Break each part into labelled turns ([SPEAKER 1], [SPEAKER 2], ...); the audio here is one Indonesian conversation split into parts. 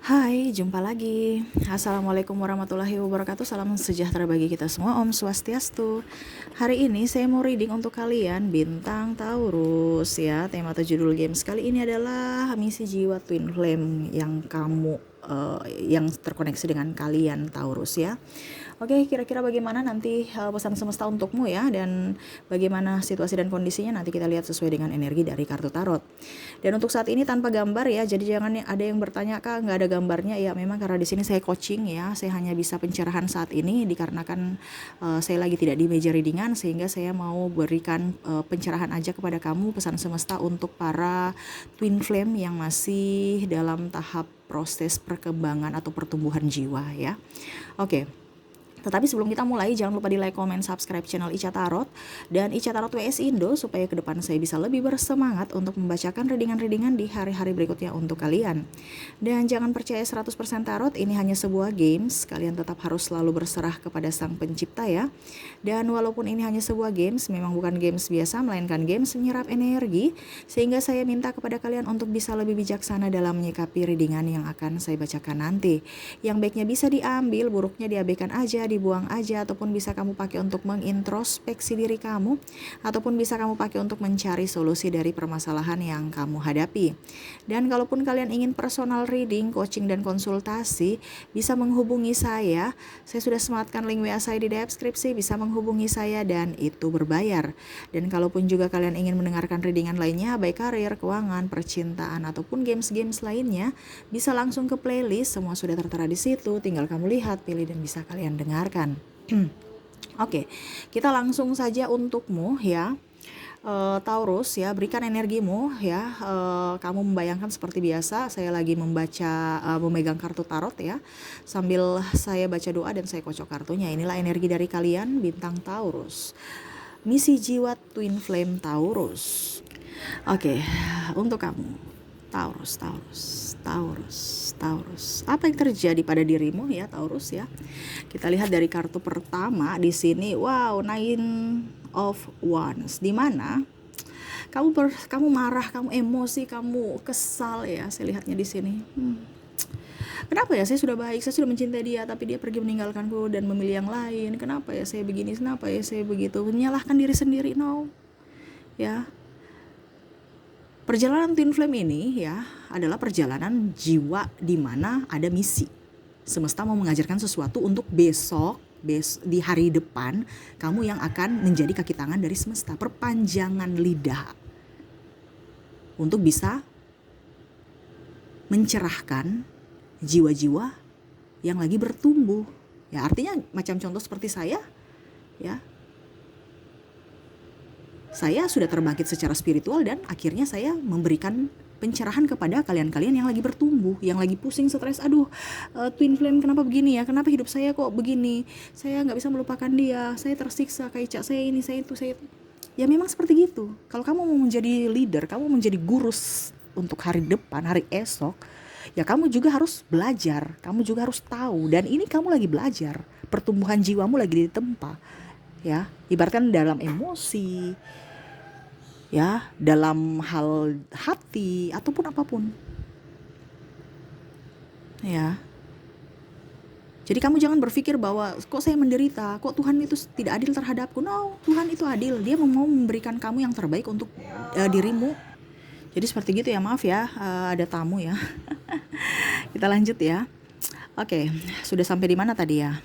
[SPEAKER 1] Hai, jumpa lagi. Assalamualaikum warahmatullahi wabarakatuh. Salam sejahtera bagi kita semua. Om Swastiastu. Hari ini saya mau reading untuk kalian bintang Taurus ya. Tema atau judul games kali ini adalah misi jiwa Twin Flame yang yang terkoneksi dengan kalian Taurus ya. Oke, kira-kira bagaimana nanti pesan semesta untukmu ya, dan bagaimana situasi dan kondisinya nanti kita lihat sesuai dengan energi dari kartu tarot. Dan untuk saat ini tanpa gambar ya, jadi jangan ada yang bertanya kak nggak ada gambarnya ya. Memang karena di sini saya coaching ya, saya hanya bisa pencerahan saat ini dikarenakan saya lagi tidak di meja readingan, sehingga saya mau berikan pencerahan aja kepada kamu pesan semesta untuk para twin flame yang masih dalam tahap proses perkembangan atau pertumbuhan jiwa ya. Oke. Tetapi sebelum kita mulai, jangan lupa di like, comment, subscribe channel Ica Tarot dan Ica Tarot WS Indo supaya ke depan saya bisa lebih bersemangat untuk membacakan readingan-readingan di hari-hari berikutnya untuk kalian. Dan jangan percaya 100% tarot, ini hanya sebuah games, kalian tetap harus selalu berserah kepada Sang Pencipta ya. Dan walaupun ini hanya sebuah games, memang bukan games biasa, melainkan games menyerap energi, sehingga saya minta kepada kalian untuk bisa lebih bijaksana dalam menyikapi readingan yang akan saya bacakan nanti. Yang baiknya bisa diambil, buruknya diabaikan aja, dibuang aja, ataupun bisa kamu pakai untuk mengintrospeksi diri kamu, ataupun bisa kamu pakai untuk mencari solusi dari permasalahan yang kamu hadapi. Dan kalaupun kalian ingin personal reading, coaching, dan konsultasi, bisa menghubungi saya. Saya sudah sematkan link WA saya di deskripsi, bisa menghubungi saya dan itu berbayar. Dan kalaupun juga kalian ingin mendengarkan readingan lainnya, baik karir, keuangan, percintaan, ataupun games-games lainnya, bisa langsung ke playlist, semua sudah tertera di situ, tinggal kamu lihat, pilih, dan bisa kalian dengarkan. Oke, kita langsung saja untukmu ya. Taurus ya, berikan energimu ya. Kamu membayangkan seperti biasa saya lagi memegang kartu tarot ya, sambil saya baca doa dan saya kocok kartunya. Inilah energi dari kalian bintang Taurus, misi jiwa Twin Flame Taurus. Oke, untuk kamu Taurus, Taurus, Taurus, Taurus. Apa yang terjadi pada dirimu ya Taurus ya? Kita lihat dari kartu pertama di sini. Wow, Nine of Wands. Di mana kamu marah, kamu emosi, kamu kesal ya. Saya lihatnya di sini. Kenapa ya, saya sudah baik, saya sudah mencintai dia, tapi dia pergi meninggalkanku dan memilih yang lain. Kenapa ya saya begini, kenapa ya saya begitu? Menyalahkan diri sendiri, no. Ya. Perjalanan Twin Flame ini ya adalah perjalanan jiwa di mana ada misi. Semesta mau mengajarkan sesuatu untuk besok di hari depan, kamu yang akan menjadi kaki tangan dari semesta, perpanjangan lidah untuk bisa mencerahkan jiwa-jiwa yang lagi bertumbuh. Ya, artinya macam contoh seperti saya ya. Saya sudah terbangkit secara spiritual dan akhirnya saya memberikan pencerahan kepada kalian-kalian yang lagi bertumbuh, yang lagi pusing, stres. Aduh, Twin Flame kenapa begini ya? Kenapa hidup saya kok begini? Saya nggak bisa melupakan dia. Saya tersiksa, kayak cak saya ini, saya itu, saya itu. Ya memang seperti gitu. Kalau kamu mau menjadi leader, kamu menjadi gurus untuk hari depan, hari esok, ya kamu juga harus belajar. Kamu juga harus tahu. Dan ini kamu lagi belajar. Pertumbuhan jiwamu lagi ditempa. Ya, ibaratkan dalam emosi, ya, dalam hal hati ataupun apapun. Ya. Jadi kamu jangan berpikir bahwa kok saya menderita, kok Tuhan itu tidak adil terhadapku. No, Tuhan itu adil. Dia mau memberikan kamu yang terbaik untuk dirimu. Jadi seperti gitu ya, maaf ya, ada tamu ya. Kita lanjut ya. Oke, sudah sampai di mana tadi ya?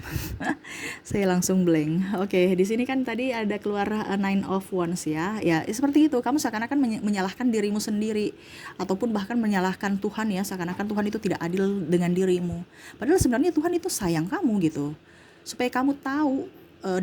[SPEAKER 1] Saya langsung blank. Oke, di sini kan tadi ada keluar Nine of Wands ya. Ya, seperti itu. Kamu seakan-akan menyalahkan dirimu sendiri, ataupun bahkan menyalahkan Tuhan ya, seakan-akan Tuhan itu tidak adil dengan dirimu. Padahal sebenarnya Tuhan itu sayang kamu gitu. Supaya kamu tahu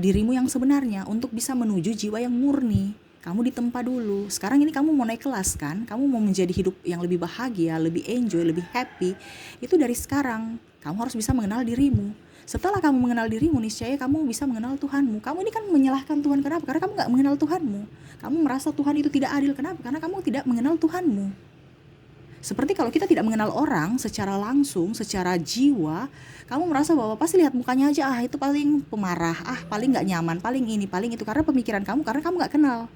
[SPEAKER 1] dirimu yang sebenarnya untuk bisa menuju jiwa yang murni. Kamu ditempa dulu. Sekarang ini kamu mau naik kelas kan? Kamu mau menjadi hidup yang lebih bahagia, lebih enjoy, lebih happy. Itu dari sekarang. Kamu harus bisa mengenal dirimu. Setelah kamu mengenal dirimu, niscaya kamu bisa mengenal Tuhanmu. Kamu ini kan menyalahkan Tuhan. Kenapa? Karena kamu gak mengenal Tuhanmu. Kamu merasa Tuhan itu tidak adil. Kenapa? Karena kamu tidak mengenal Tuhanmu. Seperti kalau kita tidak mengenal orang secara langsung, secara jiwa, kamu merasa bahwa pasti lihat mukanya aja, itu paling pemarah, paling gak nyaman, paling ini, paling itu. Karena pemikiran kamu, karena kamu gak kenal.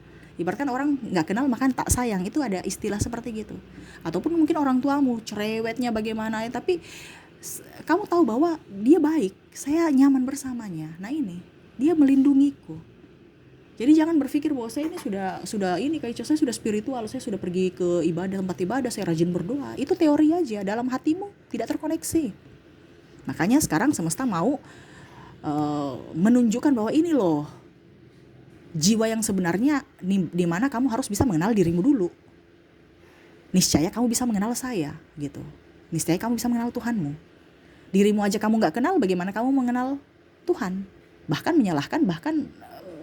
[SPEAKER 1] Ibaratkan orang nggak kenal makan tak sayang, itu ada istilah seperti gitu. Ataupun mungkin orang tuamu cerewetnya bagaimana, tapi kamu tahu bahwa dia baik, saya nyaman bersamanya. Nah ini, dia melindungiku. Jadi jangan berpikir bahwa saya ini sudah ini kayak saya sudah spiritual, saya sudah pergi ke ibadah, tempat ibadah, saya rajin berdoa. Itu teori aja, dalam hatimu tidak terkoneksi. Makanya sekarang semesta mau menunjukkan bahwa ini loh jiwa yang sebenarnya, di mana kamu harus bisa mengenal dirimu dulu. Niscaya kamu bisa mengenal saya gitu. Niscaya kamu bisa mengenal Tuhanmu. Dirimu aja kamu nggak kenal, bagaimana kamu mengenal Tuhan? Bahkan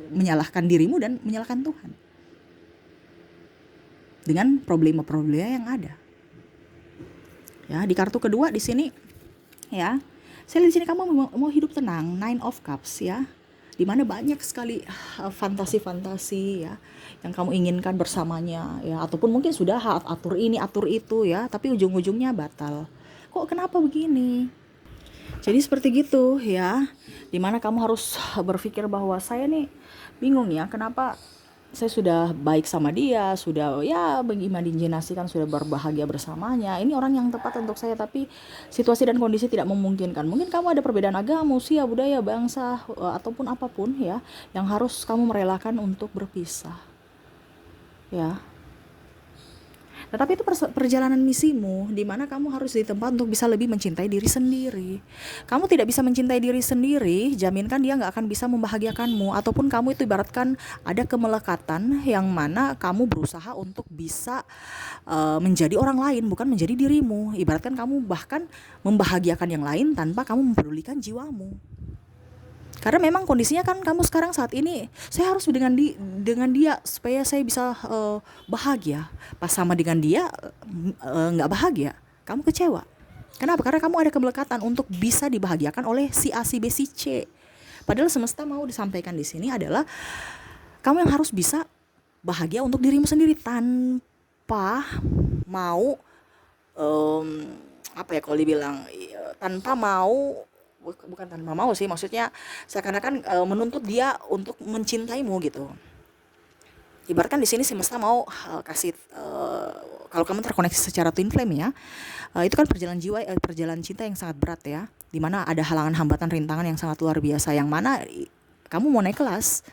[SPEAKER 1] menyalahkan dirimu dan menyalahkan Tuhan dengan problema-problema yang ada. Ya, di kartu kedua di sini ya, saya lihat di sini kamu mau hidup tenang, Nine of Cups ya, dimana banyak sekali fantasi-fantasi ya yang kamu inginkan bersamanya ya, ataupun mungkin sudah atur ini atur itu ya, tapi ujung-ujungnya batal. Kok kenapa begini? Jadi seperti gitu ya, dimana kamu harus berpikir bahwa saya nih bingung ya, kenapa saya sudah baik sama dia, sudah ya mengimajinasikan sudah berbahagia bersamanya, ini orang yang tepat untuk saya, tapi situasi dan kondisi tidak memungkinkan. Mungkin kamu ada perbedaan agama, usia, budaya, bangsa, ataupun apapun ya, yang harus kamu merelakan untuk berpisah ya. Tetapi itu perjalanan misimu, di mana kamu harus di tempat untuk bisa lebih mencintai diri sendiri. Kamu tidak bisa mencintai diri sendiri, jaminkan dia nggak akan bisa membahagiakanmu. Ataupun kamu itu ibaratkan ada kemelekatan yang mana kamu berusaha untuk bisa menjadi orang lain, bukan menjadi dirimu. Ibaratkan kamu bahkan membahagiakan yang lain tanpa kamu mempedulikan jiwamu. Karena memang kondisinya kan kamu sekarang saat ini, saya harus dengan dia supaya saya bisa bahagia. Pas sama dengan dia nggak bahagia, kamu kecewa. Kenapa? Karena kamu ada kemelekatan untuk bisa dibahagiakan oleh si A, si B, si C. Padahal semesta mau disampaikan di sini adalah kamu yang harus bisa bahagia untuk dirimu sendiri tanpa mau apa ya kalau dibilang, tanpa mau, bukan tanpa mau sih, maksudnya seakan-akan menuntut dia untuk mencintaimu gitu. Ibaratkan di sini semesta mau kasih kalau kamu terkoneksi secara twin flame ya, itu kan perjalanan jiwa, perjalanan cinta yang sangat berat ya, dimana ada halangan, hambatan, rintangan yang sangat luar biasa, yang mana kamu mau naik kelas.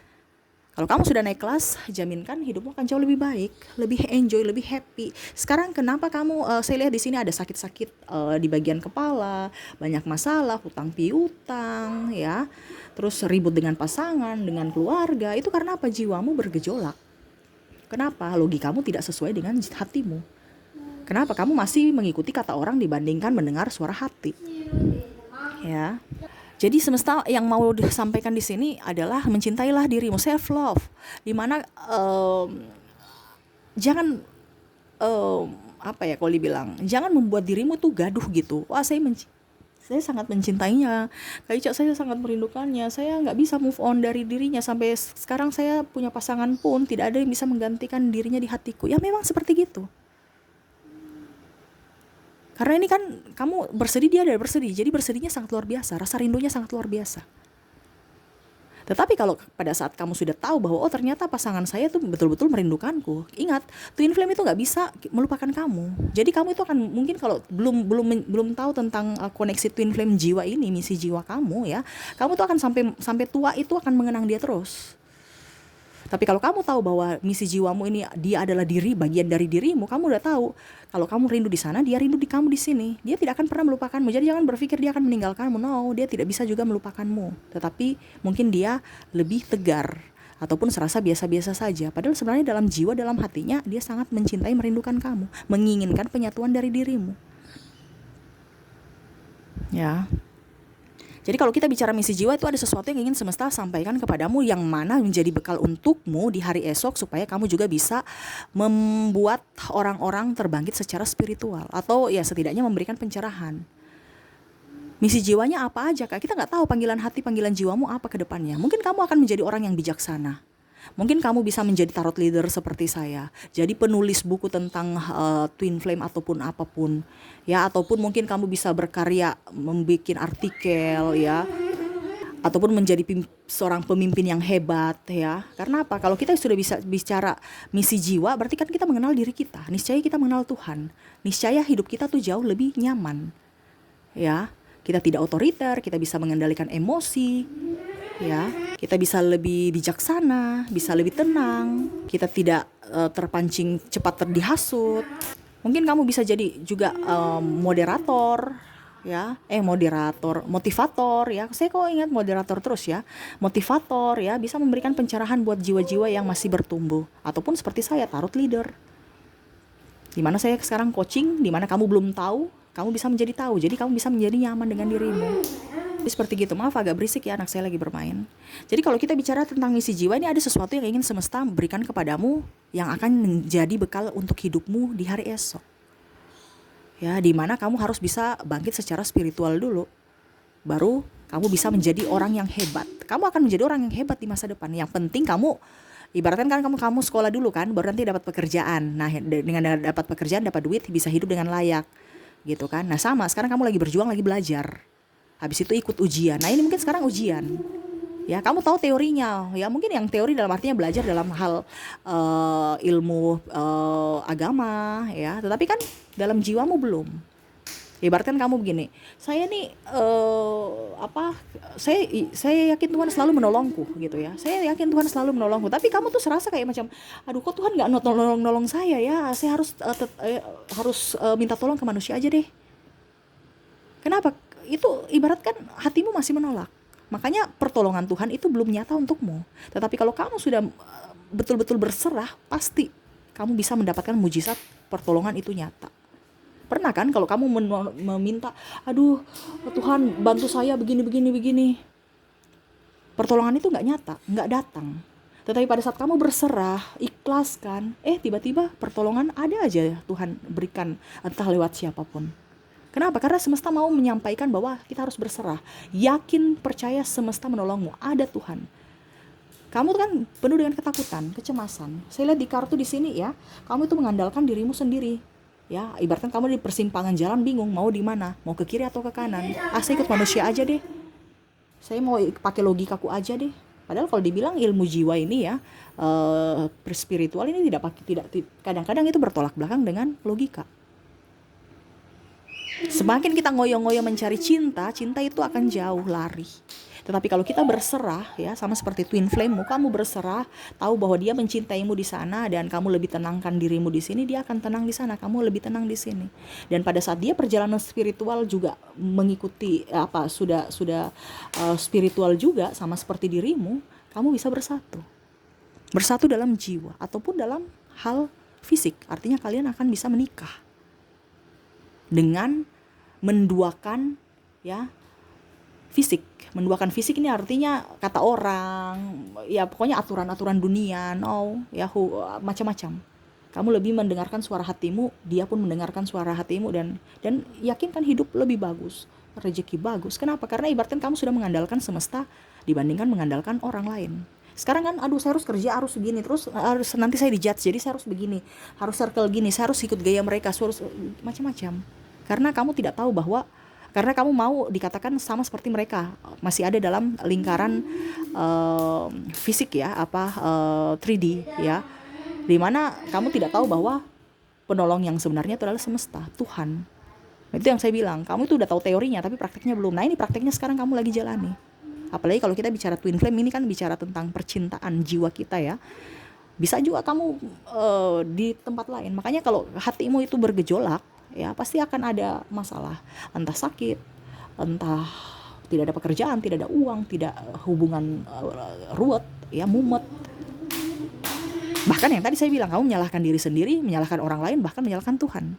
[SPEAKER 1] Kalau kamu sudah naik kelas, jaminkan hidupmu akan jauh lebih baik, lebih enjoy, lebih happy. Sekarang kenapa kamu, saya lihat di sini ada sakit-sakit di bagian kepala, banyak masalah, hutang piutang, ya, terus ribut dengan pasangan, dengan keluarga. Itu karena apa? Jiwamu bergejolak. Kenapa? Logikamu tidak sesuai dengan hatimu. Kenapa? Kamu masih mengikuti kata orang dibandingkan mendengar suara hati. Ya. Jadi semesta yang mau disampaikan di sini adalah mencintailah dirimu, self love, dimana jangan apa ya kalau dibilang, jangan membuat dirimu tuh gaduh gitu. Wah, saya sangat mencintainya, kayak saya sangat merindukannya, saya nggak bisa move on dari dirinya, sampai sekarang saya punya pasangan pun tidak ada yang bisa menggantikan dirinya di hatiku. Ya memang seperti gitu. Karena ini kan kamu bersedih, dia ada bersedih, jadi bersedihnya sangat luar biasa, rasa rindunya sangat luar biasa. Tetapi kalau pada saat kamu sudah tahu bahwa oh ternyata pasangan saya tuh betul-betul merindukanku, ingat, twin flame itu nggak bisa melupakan kamu. Jadi kamu itu akan mungkin kalau belum tahu tentang koneksi twin flame jiwa ini, misi jiwa kamu ya, kamu tuh akan sampai tua itu akan mengenang dia terus. Tapi kalau kamu tahu bahwa misi jiwamu ini dia adalah bagian dari dirimu, kamu udah tahu kalau kamu rindu di sana, dia rindu di kamu di sini. Dia tidak akan pernah melupakanmu. Jadi jangan berpikir dia akan meninggalkanmu. No, dia tidak bisa juga melupakanmu. Tetapi mungkin dia lebih tegar ataupun serasa biasa-biasa saja. Padahal sebenarnya dalam jiwa, dalam hatinya dia sangat mencintai, merindukan kamu, menginginkan penyatuan dari dirimu. Ya. Jadi kalau kita bicara misi jiwa, itu ada sesuatu yang ingin semesta sampaikan kepadamu, yang mana menjadi bekal untukmu di hari esok, supaya kamu juga bisa membuat orang-orang terbangkit secara spiritual, atau ya setidaknya memberikan pencerahan. Misi jiwanya apa aja, Kak? Kita nggak tahu panggilan hati, panggilan jiwamu apa ke depannya. Mungkin kamu akan menjadi orang yang bijaksana. Mungkin kamu bisa menjadi tarot leader seperti saya, jadi penulis buku tentang twin flame ataupun apapun ya, ataupun mungkin kamu bisa berkarya membuat artikel ya, ataupun menjadi seorang pemimpin yang hebat ya. Karena apa? Kalau kita sudah bisa bicara misi jiwa, berarti kan kita mengenal diri kita. Niscaya kita mengenal Tuhan. Niscaya hidup kita tuh jauh lebih nyaman. Ya, kita tidak otoriter, kita bisa mengendalikan emosi. Ya, kita bisa lebih bijaksana, bisa lebih tenang. Kita tidak terpancing cepat terdihasut. Mungkin kamu bisa jadi juga moderator. Ya, motivator ya. Saya kok ingat moderator terus ya. Motivator ya, bisa memberikan pencerahan buat jiwa-jiwa yang masih bertumbuh. Ataupun seperti saya, tarot leader. Dimana saya sekarang coaching, dimana kamu belum tahu, kamu bisa menjadi tahu. Jadi kamu bisa menjadi nyaman dengan dirimu. Jadi seperti gitu. Maaf agak berisik ya, anak saya lagi bermain. Jadi kalau kita bicara tentang misi jiwa, ini ada sesuatu yang ingin semesta berikan kepadamu yang akan menjadi bekal untuk hidupmu di hari esok. Ya, di mana kamu harus bisa bangkit secara spiritual dulu. Baru kamu bisa menjadi orang yang hebat. Kamu akan menjadi orang yang hebat di masa depan. Yang penting kamu, ibaratkan kan kamu sekolah dulu kan, baru nanti dapat pekerjaan. Nah, dengan dapat pekerjaan, dapat duit, bisa hidup dengan layak. Gitu kan. Nah, sama, sekarang kamu lagi berjuang, lagi belajar. Habis itu ikut ujian. Nah, ini mungkin sekarang ujian. Ya, kamu tahu teorinya. Ya, mungkin yang teori dalam artinya belajar dalam hal ilmu agama ya. Tetapi kan dalam jiwamu belum. Ibaratkan kamu begini, saya nih saya yakin Tuhan selalu menolongku gitu ya. Saya yakin Tuhan selalu menolongku. Tapi kamu tuh serasa kayak macam, aduh kok Tuhan nggak nolong saya ya. Saya harus minta tolong ke manusia aja deh. Kenapa? Itu ibaratkan hatimu masih menolak. Makanya pertolongan Tuhan itu belum nyata untukmu. Tetapi kalau kamu sudah betul-betul berserah, pasti kamu bisa mendapatkan mujizat pertolongan itu nyata. Pernah kan kalau kamu meminta, aduh Tuhan bantu saya begini. Pertolongan itu gak nyata, gak datang. Tetapi pada saat kamu berserah, ikhlaskan, tiba-tiba pertolongan ada aja Tuhan berikan, entah lewat siapapun. Kenapa? Karena semesta mau menyampaikan bahwa kita harus berserah. Yakin, percaya semesta menolongmu. Ada Tuhan. Kamu kan penuh dengan ketakutan, kecemasan. Saya lihat di kartu di sini ya, kamu itu mengandalkan dirimu sendiri. Ya, ibaratkan kamu di persimpangan jalan bingung mau di mana, mau ke kiri atau ke kanan. Saya ikut manusia aja deh. Saya mau pakai logikaku aja deh. Padahal kalau dibilang ilmu jiwa ini ya, spiritual ini tidak kadang-kadang itu bertolak belakang dengan logika. Semakin kita ngoyo-ngoyo mencari cinta itu akan jauh lari. Tetapi kalau kita berserah ya, sama seperti twin flame-mu, kamu berserah, tahu bahwa dia mencintaimu di sana dan kamu lebih tenangkan dirimu di sini, dia akan tenang di sana, kamu lebih tenang di sini. Dan pada saat dia perjalanan spiritual juga mengikuti sudah spiritual juga sama seperti dirimu, kamu bisa bersatu. Bersatu dalam jiwa ataupun dalam hal fisik. Artinya kalian akan bisa menikah. Dengan menduakan ya fisik. Menduakan fisik ini artinya kata orang ya, pokoknya aturan-aturan dunia, macam-macam. Kamu lebih mendengarkan suara hatimu, dia pun mendengarkan suara hatimu, dan yakinkan hidup lebih bagus, rezeki bagus. Kenapa? Karena ibaratkan kamu sudah mengandalkan semesta dibandingkan mengandalkan orang lain. Sekarang kan, saya harus kerja, harus begini, terus nanti saya dijudge, jadi saya harus begini, harus circle gini, saya harus ikut gaya mereka, harus macam-macam. Karena kamu tidak tahu bahwa, karena kamu mau dikatakan sama seperti mereka, masih ada dalam lingkaran fisik ya, 3D ya, dimana kamu tidak tahu bahwa penolong yang sebenarnya itu adalah semesta, Tuhan. Itu yang saya bilang, kamu itu udah tahu teorinya tapi prakteknya belum. Nah, ini prakteknya sekarang kamu lagi jalani. Apalagi kalau kita bicara twin flame, ini kan bicara tentang percintaan jiwa kita ya. Bisa juga kamu di tempat lain. Makanya kalau hatimu itu bergejolak ya, pasti akan ada masalah, entah sakit, entah tidak ada pekerjaan, tidak ada uang, tidak hubungan ruwet ya, mumet. Bahkan yang tadi saya bilang, kamu menyalahkan diri sendiri, menyalahkan orang lain, bahkan menyalahkan Tuhan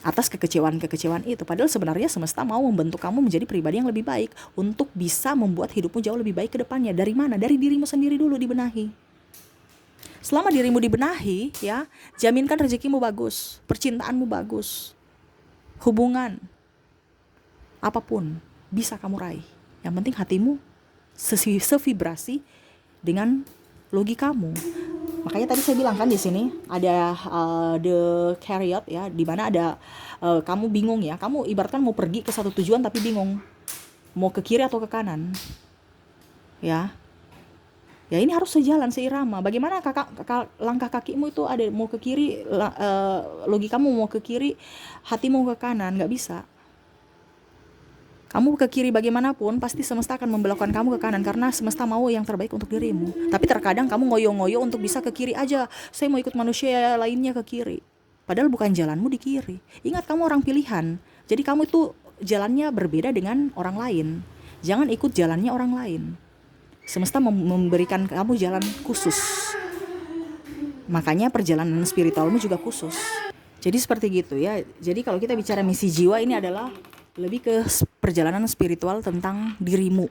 [SPEAKER 1] atas kekecewaan itu. Padahal sebenarnya semesta mau membentuk kamu menjadi pribadi yang lebih baik untuk bisa membuat hidupmu jauh lebih baik ke depannya. Dari mana? Dari dirimu sendiri dulu, dibenahi. Selama dirimu dibenahi ya, jaminkan rezekimu bagus, percintaanmu bagus, hubungan apapun bisa kamu raih. Yang penting hatimu sevibrasi dengan logikamu. Makanya tadi saya bilang kan di sini ada the chariot ya, di mana ada kamu bingung ya, kamu ibaratkan mau pergi ke satu tujuan tapi bingung. mau ke kiri atau ke kanan, ya. Ya ini harus sejalan, seirama. Bagaimana langkah kakimu itu ada mau ke kiri, logikamu mau ke kiri, hatimu ke kanan, nggak bisa. Kamu ke kiri bagaimanapun, pasti semesta akan membelokkan kamu ke kanan, karena semesta mau yang terbaik untuk dirimu. Tapi terkadang kamu ngoyo-ngoyo untuk bisa ke kiri aja. Saya mau ikut manusia lainnya ke kiri. Padahal bukan jalanmu di kiri. Ingat, kamu orang pilihan. Jadi kamu itu jalannya berbeda dengan orang lain. Jangan ikut jalannya orang lain. Semesta memberikan kamu jalan khusus. Makanya perjalanan spiritualmu juga khusus. Jadi seperti gitu ya. Jadi kalau kita bicara misi jiwa, ini adalah lebih ke perjalanan spiritual tentang dirimu,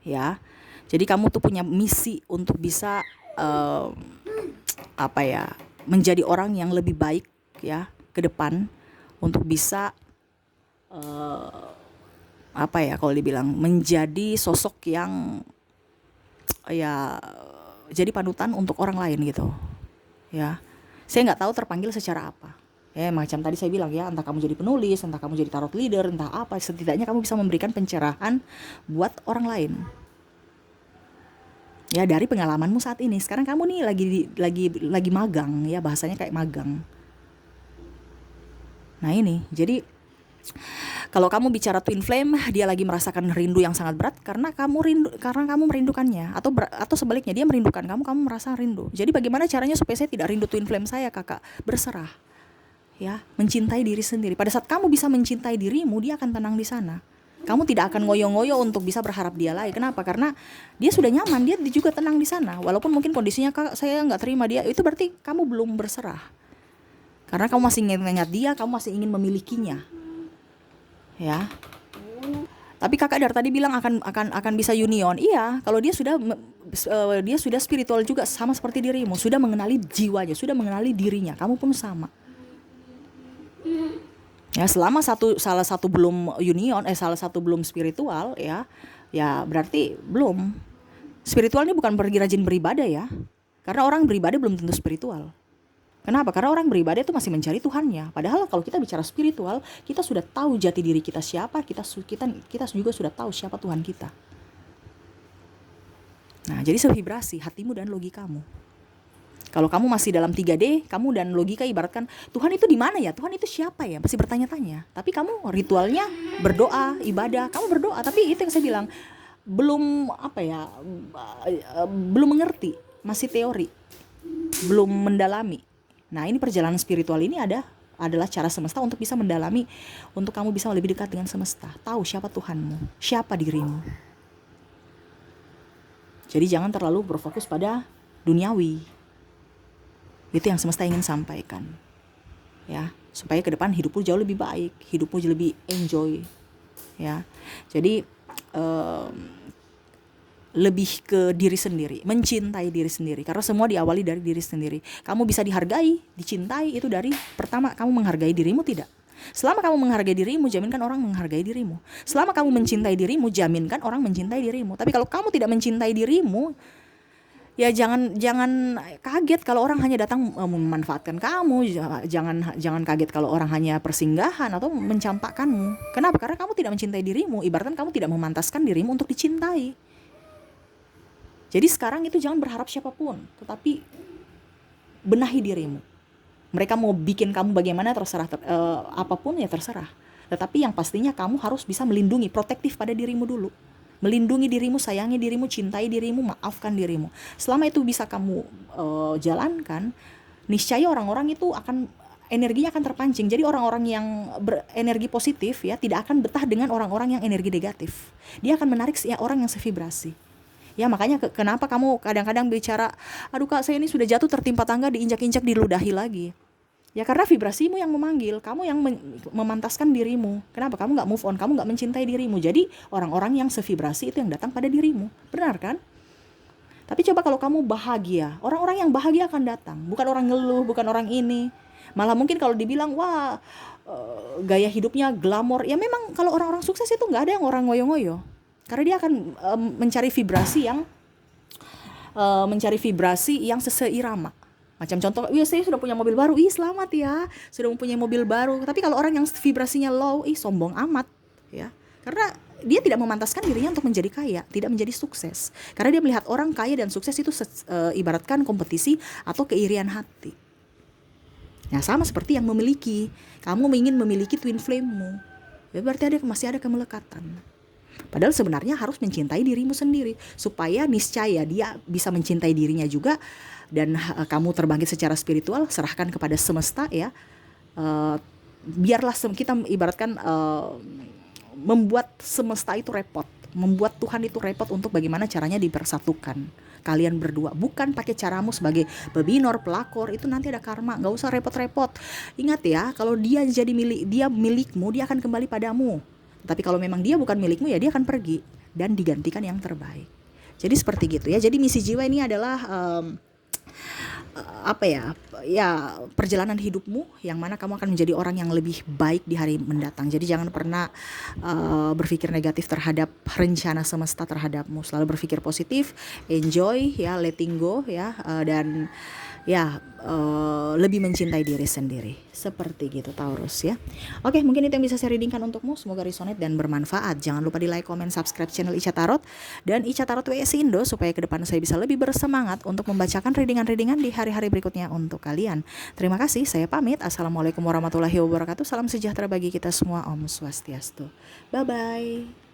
[SPEAKER 1] ya. Jadi kamu tuh punya misi untuk bisa menjadi orang yang lebih baik, ya, ke depan, untuk bisa kalau dibilang menjadi sosok yang ya jadi panutan untuk orang lain gitu, ya. Saya nggak tahu terpanggil secara apa. Ya, macam tadi saya bilang ya, entah kamu jadi penulis, entah kamu jadi tarot leader, entah apa, setidaknya kamu bisa memberikan pencerahan buat orang lain. Ya, dari pengalamanmu saat ini. Sekarang kamu nih lagi magang, ya, bahasanya kayak magang. Nah, ini. Jadi kalau kamu bicara twin flame, dia lagi merasakan rindu yang sangat berat karena kamu merindukannya, atau sebaliknya, dia merindukan kamu merasa rindu. Jadi bagaimana caranya supaya saya tidak rindu twin flame saya, Kakak? Berserah. Ya, mencintai diri sendiri. Pada saat kamu bisa mencintai dirimu, dia akan tenang di sana. Kamu tidak akan ngoyo-ngoyo untuk bisa berharap dia lagi. Kenapa? Karena dia sudah nyaman, dia juga tenang di sana. Walaupun mungkin kondisinya, Kak, saya nggak terima dia, itu berarti kamu belum berserah. Karena kamu masih ingin mengingat dia, kamu masih ingin memilikinya. Ya. Tapi Kakak dari tadi bilang akan bisa union. Iya, kalau dia sudah spiritual juga, sama seperti dirimu, sudah mengenali jiwanya, sudah mengenali dirinya. Kamu pun sama. Ya, selama salah satu belum union, salah satu belum spiritual, ya berarti belum. Spiritual ini bukan pergi rajin beribadah, ya. Karena orang beribadah belum tentu spiritual. Kenapa? Karena orang beribadah itu masih mencari Tuhannya. Padahal kalau kita bicara spiritual, kita sudah tahu jati diri kita siapa, kita juga sudah tahu siapa Tuhan kita. Nah, jadi sevibrasi hatimu dan logikamu. Kalau kamu masih dalam 3D, kamu dan logika ibaratkan, Tuhan itu di mana ya? Tuhan itu siapa ya? Masih bertanya-tanya. Tapi kamu ritualnya berdoa, ibadah, kamu berdoa. Tapi itu yang saya bilang, belum mengerti, masih teori, belum mendalami. Nah, ini perjalanan spiritual ini adalah cara semesta untuk bisa mendalami, untuk kamu bisa lebih dekat dengan semesta. Tahu siapa Tuhanmu, siapa dirimu. Jadi jangan terlalu berfokus pada duniawi. Itu yang semesta ingin sampaikan, ya, supaya ke depan hidupmu jauh lebih baik, hidupmu jauh lebih enjoy, ya. Jadi lebih ke diri sendiri, mencintai diri sendiri, karena semua diawali dari diri sendiri. Kamu bisa dihargai, dicintai, itu dari pertama kamu menghargai dirimu tidak. Selama kamu menghargai dirimu, jaminkan orang menghargai dirimu. Selama kamu mencintai dirimu, jaminkan orang mencintai dirimu. Tapi kalau kamu tidak mencintai dirimu, ya jangan kaget kalau orang hanya datang memanfaatkan kamu. Jangan kaget kalau orang hanya persinggahan atau mencampakkanmu. Kenapa? Karena kamu tidak mencintai dirimu. Ibaratkan kamu tidak memantaskan dirimu untuk dicintai. Jadi sekarang itu jangan berharap siapapun, tetapi benahi dirimu. Mereka mau bikin kamu bagaimana, terserah, apapun ya terserah. Tetapi yang pastinya kamu harus bisa melindungi, protektif pada dirimu dulu. Melindungi dirimu, sayangi dirimu, cintai dirimu, maafkan dirimu. Selama itu bisa kamu jalankan, niscaya orang-orang itu energinya akan terpancing. Jadi orang-orang yang berenergi positif, ya, tidak akan betah dengan orang-orang yang energi negatif. Dia akan menarik orang yang sevibrasi. Ya, makanya kenapa kamu kadang-kadang bicara, aduh Kak, saya ini sudah jatuh tertimpa tangga, diinjak-injak, diludahi lagi. Ya, karena vibrasimu yang memanggil, kamu yang memantaskan dirimu. Kenapa? Kamu gak move on, kamu gak mencintai dirimu. Jadi orang-orang yang sevibrasi itu yang datang pada dirimu. Benar kan? Tapi coba kalau kamu bahagia, orang-orang yang bahagia akan datang. Bukan orang ngeluh, bukan orang ini. Malah mungkin kalau dibilang, wah, gaya hidupnya glamor. Ya memang kalau orang-orang sukses itu gak ada yang orang ngoyo-ngoyo. Karena dia akan mencari vibrasi yang seseirama. Macam contoh, saya sudah punya mobil baru, selamat ya, sudah mempunyai mobil baru. Tapi kalau orang yang vibrasinya low, sombong amat, ya. Karena dia tidak memantaskan dirinya untuk menjadi kaya, tidak menjadi sukses. Karena dia melihat orang kaya dan sukses itu ibaratkan kompetisi atau keirian hati. Nah, sama seperti yang memiliki. Kamu ingin memiliki twin flame-mu, ya berarti masih ada kemelekatan. Padahal sebenarnya harus mencintai dirimu sendiri, supaya niscaya dia bisa mencintai dirinya juga, dan kamu terbangkit secara spiritual. Serahkan kepada semesta ya. Biarlah kita ibaratkan membuat semesta itu repot, membuat Tuhan itu repot untuk bagaimana caranya dipersatukan kalian berdua. Bukan pakai caramu sebagai pebinor, pelakor, itu nanti ada karma. Nggak usah repot-repot. Ingat ya, kalau dia jadi milikmu, dia akan kembali padamu. Tapi kalau memang dia bukan milikmu, ya dia akan pergi dan digantikan yang terbaik. Jadi seperti gitu ya. Jadi misi jiwa ini adalah perjalanan hidupmu, yang mana kamu akan menjadi orang yang lebih baik di hari mendatang. Jadi jangan pernah berpikir negatif terhadap rencana semesta terhadapmu. Selalu berpikir positif, enjoy ya, letting go ya, dan ya lebih mencintai diri sendiri. Seperti gitu Taurus ya. Oke, mungkin itu yang bisa saya readingkan untukmu. Semoga resonate dan bermanfaat. Jangan lupa di like, comment, subscribe channel Ica Tarot dan Ica Tarot WS Indo, supaya ke depan saya bisa lebih bersemangat untuk membacakan readingan-readingan di hari-hari berikutnya untuk kalian. Terima kasih, saya pamit. Assalamualaikum warahmatullahi wabarakatuh. Salam sejahtera bagi kita semua. Om Swastiastu. Bye bye.